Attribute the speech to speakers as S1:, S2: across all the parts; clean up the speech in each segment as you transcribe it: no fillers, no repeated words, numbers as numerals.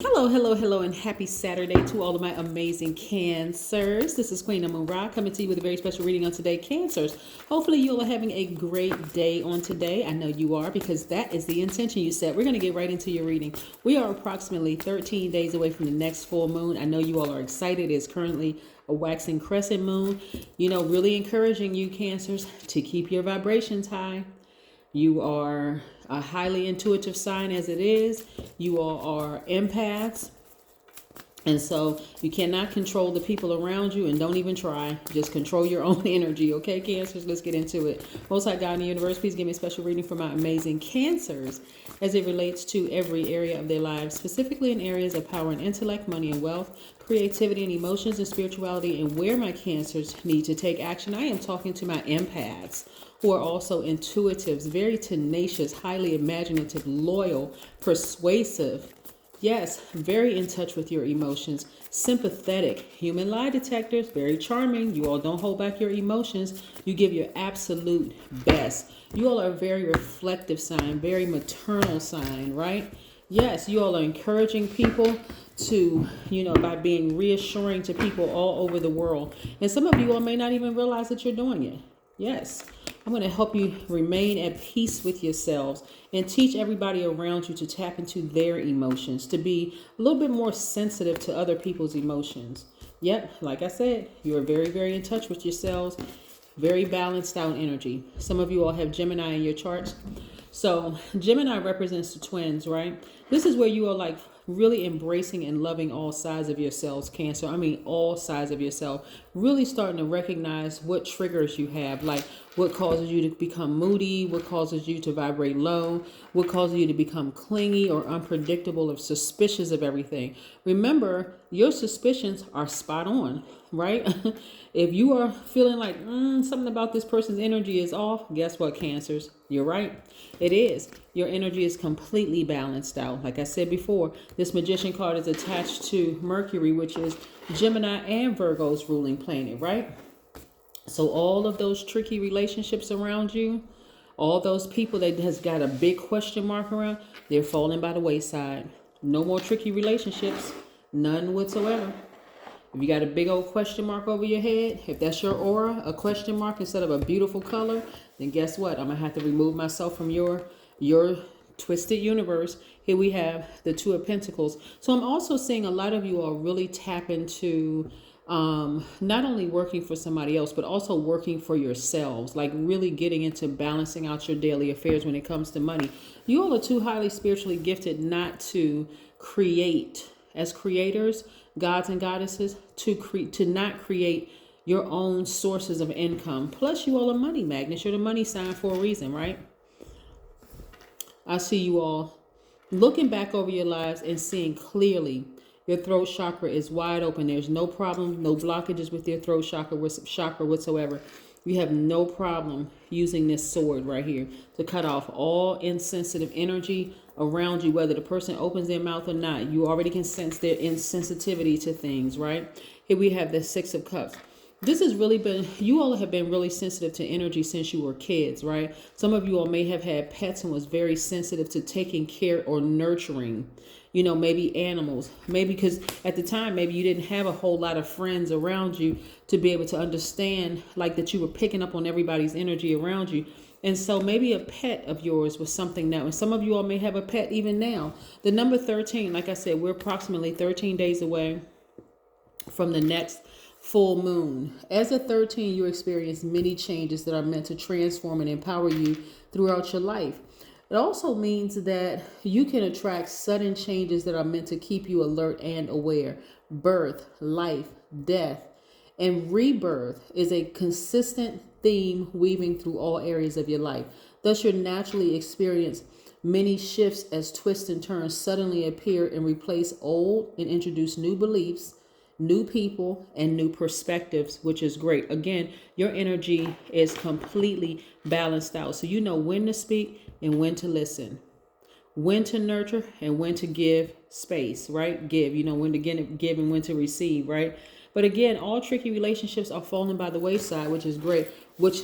S1: Hello, hello, hello, and happy Saturday to all of my amazing Cancers. This is Queen Amun Ra coming to you with a very special reading on today, Cancers. Hopefully, you all are having a great day on today. I know you are because that is the intention you set. We're going to get right into your reading. We are approximately 13 days away from the next full moon. I know you all are excited. It is currently a waxing crescent moon. Really encouraging you, Cancers, to keep your vibrations high. You are a highly intuitive sign as it is. You all are empaths. And so you cannot control the people around you, and don't even try. Just control your own energy. Okay, Cancers, let's get into it. Most High God in the universe, please give me a special reading for my amazing Cancers as it relates to every area of their lives, specifically in areas of power and intellect, money and wealth, creativity and emotions and spirituality, and where my Cancers need to take action. I am talking to my empaths, who are also intuitives, very tenacious, highly imaginative, loyal, persuasive. Yes, very in touch with your emotions, sympathetic, human lie detectors, very charming. You all don't hold back your emotions. You give your absolute best. You all are a very reflective sign, very maternal sign, right? Yes, you all are encouraging people to, by being reassuring to people all over the world. And some of you all may not even realize that you're doing it. Yes, I'm going to help you remain at peace with yourselves and teach everybody around you to tap into their emotions, to be a little bit more sensitive to other people's emotions. Yep, like I said, you are very, very in touch with yourselves, very balanced out energy. Some of you all have Gemini in your charts. So Gemini represents the twins, right? This is where you are like really embracing and loving all sides of yourselves, Cancer. I mean, all sides of yourself. Really starting to recognize what triggers you have, like what causes you to become moody, what causes you to vibrate low, what causes you to become clingy or unpredictable or suspicious of everything. Remember, your suspicions are spot on, right? If you are feeling like something about this person's energy is off, guess what, Cancers? You're right. It is. Your energy is completely balanced out. Like I said before, this Magician card is attached to Mercury, which is Gemini and Virgo's ruling planet, right? So all of those tricky relationships around you, all those people that has got a big question mark around, they're falling by the wayside. No more tricky relationships, none whatsoever. If you got a big old question mark over your head, if that's your aura, a question mark instead of a beautiful color, then guess what? I'm going to have to remove myself from your twisted universe. Here we have the Two of Pentacles. So I'm also seeing a lot of you are really tap into not only working for somebody else, but also working for yourselves, like really getting into balancing out your daily affairs when it comes to money. You all are too highly spiritually gifted not to create as creators, gods and goddesses, to not create your own sources of income. Plus, you all are money magnets. You're the money sign for a reason, right? I see you all looking back over your lives and seeing clearly. Your throat chakra is wide open. There's no problem, no blockages with your throat chakra whatsoever. You have no problem using this sword right here to cut off all insensitive energy around you, whether the person opens their mouth or not. You already can sense their insensitivity to things, right? Here we have the Six of Cups. This has really been, you all have been really sensitive to energy since you were kids, right? Some of you all may have had pets and was very sensitive to taking care or nurturing, maybe animals, maybe because at the time, maybe you didn't have a whole lot of friends around you to be able to understand like that you were picking up on everybody's energy around you. And so maybe a pet of yours was something now. And some of you all may have a pet even now. The number 13, like I said, we're approximately 13 days away from the next full moon. As a 13, you experience many changes that are meant to transform and empower you throughout your life. It also means that you can attract sudden changes that are meant to keep you alert and aware. Birth, life, death, and rebirth is a consistent theme weaving through all areas of your life. Thus, you'll naturally experience many shifts as twists and turns suddenly appear and replace old and introduce new beliefs, new people, and new perspectives, which is great. Again, your energy is completely balanced out. So you know when to speak and when to listen, when to nurture and when to give space, right? Give, when to give and when to receive, right? But again, all tricky relationships are falling by the wayside, which is great, which,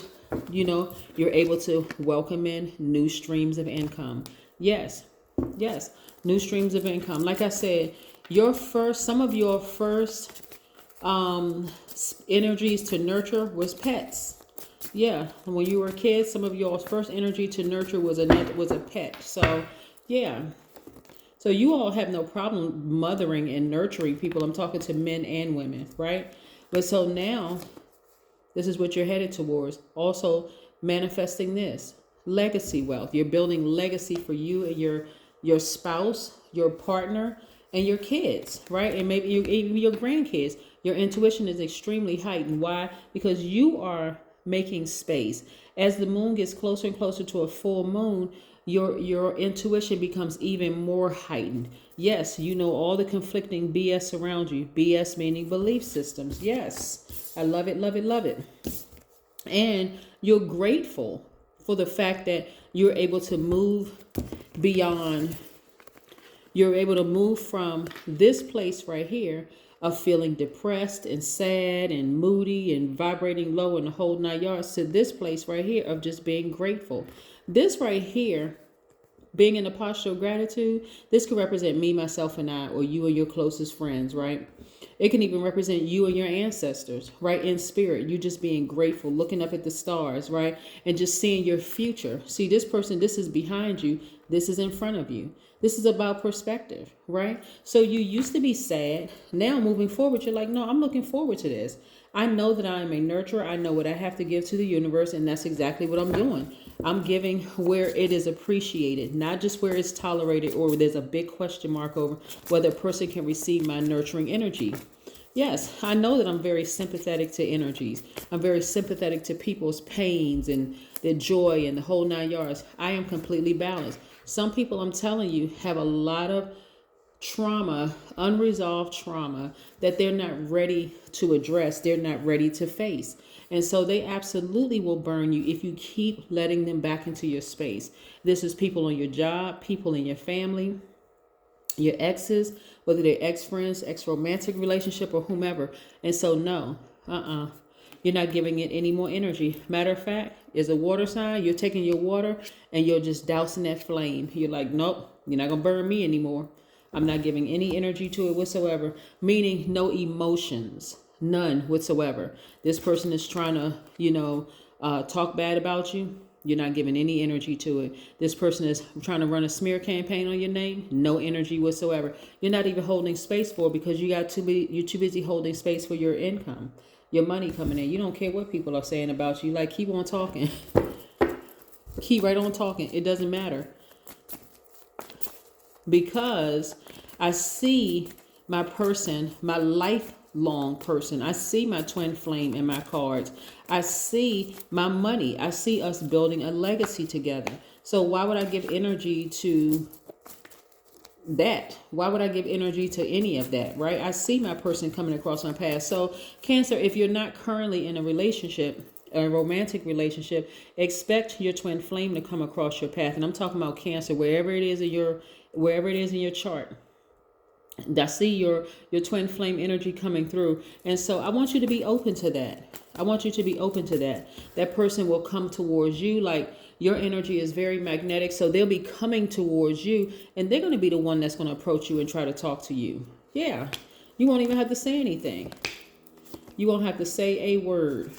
S1: you're able to welcome in new streams of income. Yes, Yes, new streams of income. Like I said, some of your first energies to nurture was pets. Yeah, when you were a kid, some of your first energy to nurture was a pet. So, yeah. So you all have no problem mothering and nurturing people. I'm talking to men and women, right? But so now this is what you're headed towards. Also manifesting this legacy wealth. You're building legacy for you and your spouse, your partner, and your kids, right? And maybe even your grandkids. Your intuition is extremely heightened. Why? Because you are making space. As the moon gets closer and closer to a full moon, your intuition becomes even more heightened. Yes, you know all the conflicting BS around you. BS meaning belief systems. Yes. I love it, love it, love it. And you're grateful for the fact that you're able to move beyond, you're able to move from this place right here of feeling depressed and sad and moody and vibrating low and the whole 9 yards to this place right here of just being grateful. This right here, being in a posture of gratitude, this could represent me, myself, and I, or you and your closest friends, right? It can even represent you and your ancestors, right? In spirit, you just being grateful, looking up at the stars, right? And just seeing your future. See, this person, this is behind you. This is in front of you. This is about perspective, right? So you used to be sad. Now moving forward, you're like, no, I'm looking forward to this. I know that I am a nurturer. I know what I have to give to the universe, and that's exactly what I'm doing. I'm giving where it is appreciated, not just where it's tolerated or there's a big question mark over whether a person can receive my nurturing energy. Yes, I know that I'm very sympathetic to energies. I'm very sympathetic to people's pains and their joy and the whole 9 yards. I am completely balanced. Some people, I'm telling you, have a lot of trauma, unresolved trauma that they're not ready to address. They're not ready to face. And so they absolutely will burn you if you keep letting them back into your space. This is people on your job, people in your family, your exes, whether they're ex-friends, ex-romantic relationship, or whomever. And so no, you're not giving it any more energy. Matter of fact, is a water sign, you're taking your water and you're just dousing that flame. You're like, nope, you're not gonna burn me anymore. I'm not giving any energy to it whatsoever, meaning no emotions, none whatsoever. This person is trying to, talk bad about you. You're not giving any energy to it. This person is trying to run a smear campaign on your name. No energy whatsoever. You're not even holding space for it because you're too busy holding space for your income, your money coming in. You don't care what people are saying about you. Like, keep on talking. Keep right on talking. It doesn't matter. Because I see my person, my lifelong person. I see my twin flame in my cards. I see my money. I see us building a legacy together. So why would I give energy to that? Why would I give energy to any of that, right? I see my person coming across my path. So Cancer, if you're not currently in a relationship, a romantic relationship, expect your twin flame to come across your path. And I'm talking about Cancer, wherever it is in your chart. I see your twin flame energy coming through. And so I want you to be open to that. I want you to be open to that. That person will come towards you. Like, your energy is very magnetic. So they'll be coming towards you and they're going to be the one that's going to approach you and try to talk to you. Yeah. You won't even have to say anything. You won't have to say a word.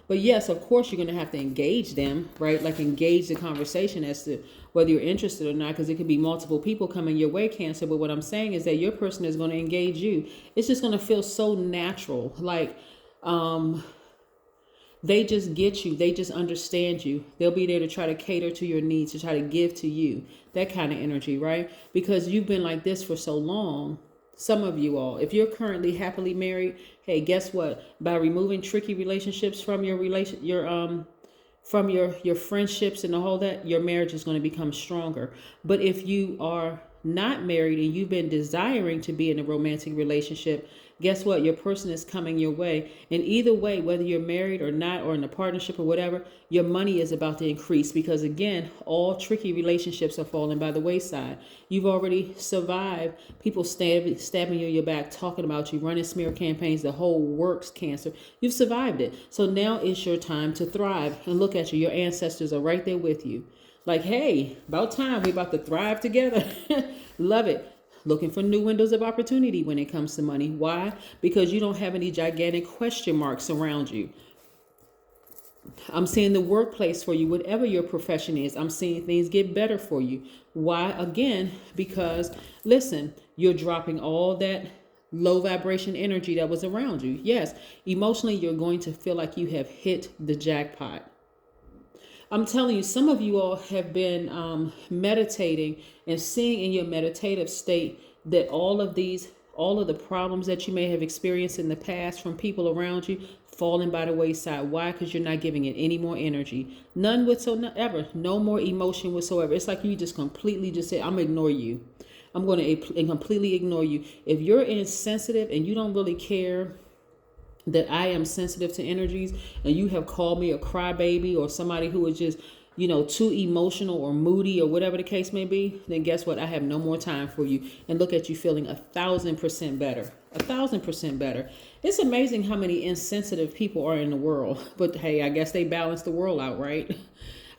S1: But yes, of course, you're going to have to engage them, right? Like, engage the conversation as to whether you're interested or not, because it could be multiple people coming your way, Cancer. But what I'm saying is that your person is going to engage you. It's just going to feel so natural. Like, they just get you. They just understand you. They'll be there to try to cater to your needs, to try to give to you. That kind of energy, right? Because you've been like this for so long. Some of you all, if you're currently happily married, hey, guess what? By removing tricky relationships from your friendships and the whole that, your marriage is going to become stronger. But if you are not married and you've been desiring to be in a romantic relationship, guess what? Your person is coming your way. And either way, whether you're married or not, or in a partnership or whatever, your money is about to increase because, again, all tricky relationships are falling by the wayside. You've already survived people stabbing you in your back, talking about you, running smear campaigns, the whole works, Cancer. You've survived it. So now it's your time to thrive. And look at you. Your ancestors are right there with you. Like, hey, about time. We about to thrive together. Love it. Looking for new windows of opportunity when it comes to money. Why? Because you don't have any gigantic question marks around you. I'm seeing the workplace for you, whatever your profession is. I'm seeing things get better for you. Why? Again, because listen, you're dropping all that low vibration energy that was around you. Yes, emotionally, you're going to feel like you have hit the jackpot. I'm telling you, some of you all have been meditating and seeing in your meditative state that all of the problems that you may have experienced in the past from people around you falling by the wayside. Why? Because you're not giving it any more energy. None whatsoever. No more emotion whatsoever. It's like you just completely just say, I'm going to ignore you. I'm going to completely ignore you. If you're insensitive and you don't really care that I am sensitive to energies, and you have called me a crybaby or somebody who is just, too emotional or moody or whatever the case may be, then guess what? I have no more time for you. And look at you feeling 1,000% better. 1,000% better. It's amazing how many insensitive people are in the world. But hey, I guess they balance the world out, right?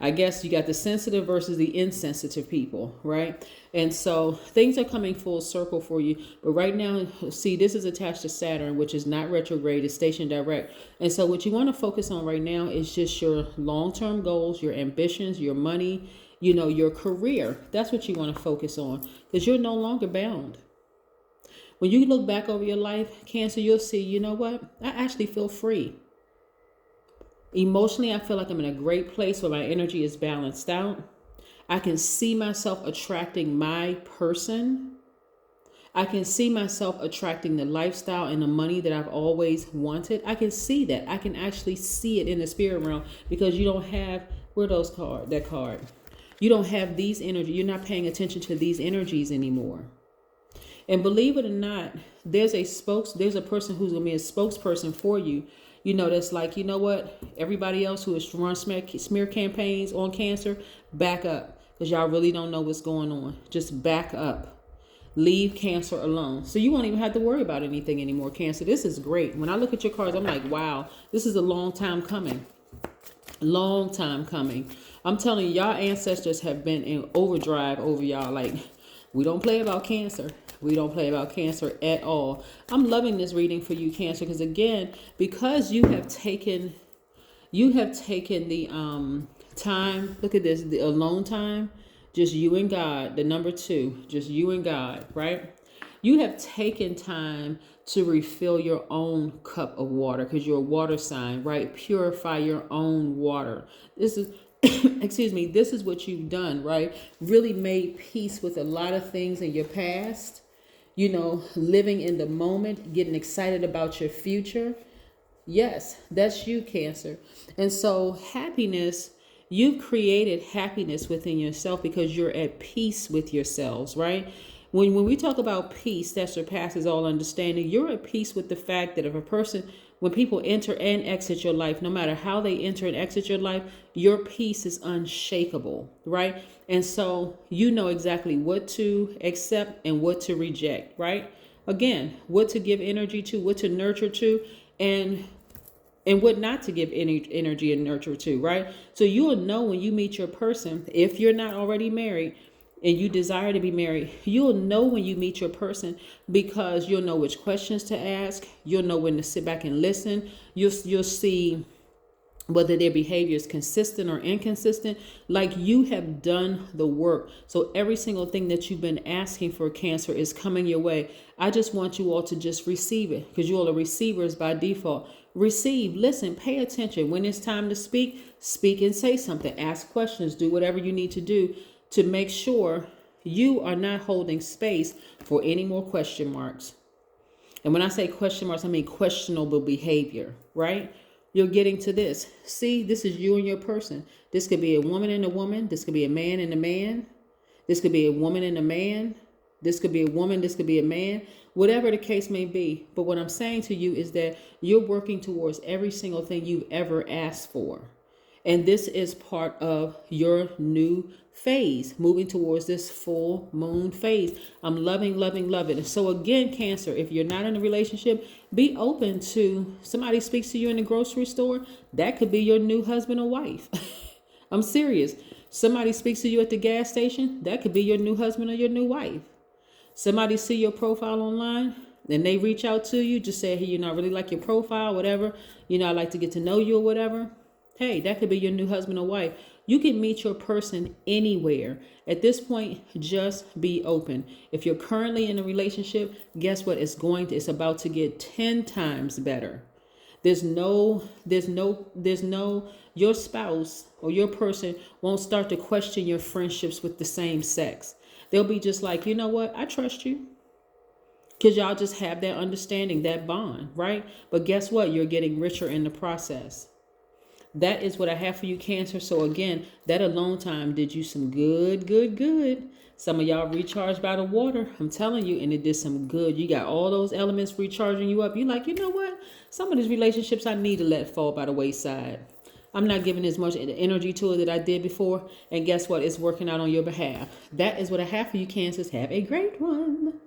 S1: I guess you got the sensitive versus the insensitive people, right? And so things are coming full circle for you. But right now, see, this is attached to Saturn, which is not retrograde, it's stationed direct. And so what you want to focus on right now is just your long-term goals, your ambitions, your money, your career. That's what you want to focus on, because you're no longer bound. When you look back over your life, Cancer, you'll see, you know what? I actually feel free. Emotionally, I feel like I'm in a great place where my energy is balanced out. I can see myself attracting my person. I can see myself attracting the lifestyle and the money that I've always wanted. I can see that. I can actually see it in the spirit realm, because you don't have, that card. You don't have these energies. You're not paying attention to these energies anymore. And believe it or not, there's a person who's going to be a spokesperson for you. That's like, you know what? Everybody else who is run smear campaigns on Cancer, back up, because y'all really don't know what's going on. Just back up. Leave Cancer alone. So you won't even have to worry about anything anymore, Cancer. This is great. When I look at your cards, I'm like, wow, this is a long time coming. Long time coming. I'm telling you, y'all ancestors have been in overdrive over y'all. Like, we don't play about Cancer. We don't play about Cancer at all. I'm loving this reading for you, Cancer, because again, because you have taken the time. Look at this, the alone time, just you and God. The number 2, just you and God, right? You have taken time to refill your own cup of water, because you're a water sign, right? Purify your own water. This is excuse me, this is what you've done, right? Really made peace with a lot of things in your past. Living in the moment, getting excited about your future. Yes, that's you, Cancer. And so happiness, you've created happiness within yourself because you're at peace with yourselves, right? When we talk about peace that surpasses all understanding, you're at peace with the fact that when people enter and exit your life, no matter how they enter and exit your life, your peace is unshakable, right? And so you know exactly what to accept and what to reject, right? Again, what to give energy to, what to nurture to, and what not to give any energy and nurture to, right? So you will know when you meet your person, if you're not already married and you desire to be married, you'll know when you meet your person, because you'll know which questions to ask. You'll know when to sit back and listen. You'll see whether their behavior is consistent or inconsistent. Like, you have done the work. So every single thing that you've been asking for, Cancer, is coming your way. I just want you all to just receive it, because you all are receivers by default. Receive, listen, pay attention. When it's time to speak, speak and say something. Ask questions, do whatever you need to do to make sure you are not holding space for any more question marks. And when I say question marks, I mean questionable behavior, right? You're getting to this. See, this is you and your person. This could be a woman and a woman. This could be a man and a man. This could be a woman and a man. This could be a woman. This could be a man. Whatever the case may be. But what I'm saying to you is that you're working towards every single thing you've ever asked for. And this is part of your new phase, moving towards this full moon phase. I'm loving, loving, loving. And so again, Cancer, if you're not in a relationship, be open to somebody speaks to you in the grocery store. That could be your new husband or wife. I'm serious. Somebody speaks to you at the gas station, that could be your new husband or your new wife. Somebody see your profile online, and they reach out to you, just say, hey, I really like your profile, whatever. I'd like to get to know you or whatever. Hey, that could be your new husband or wife. You can meet your person anywhere. At this point, just be open. If you're currently in a relationship, guess what? It's about to get 10 times better. Your spouse or your person won't start to question your friendships with the same sex. They'll be just like, you know what? I trust you. Because y'all just have that understanding, that bond, right? But guess what? You're getting richer in the process. That is what I have for you, Cancer. So again, that alone time did you some good. Some of y'all recharged by the water. I'm telling you, and it did some good. You got all those elements recharging you up. You're like, you know what? Some of these relationships I need to let fall by the wayside. I'm not giving as much energy to it that I did before. And guess what? It's working out on your behalf. That is what I have for you, Cancers. Have a great one.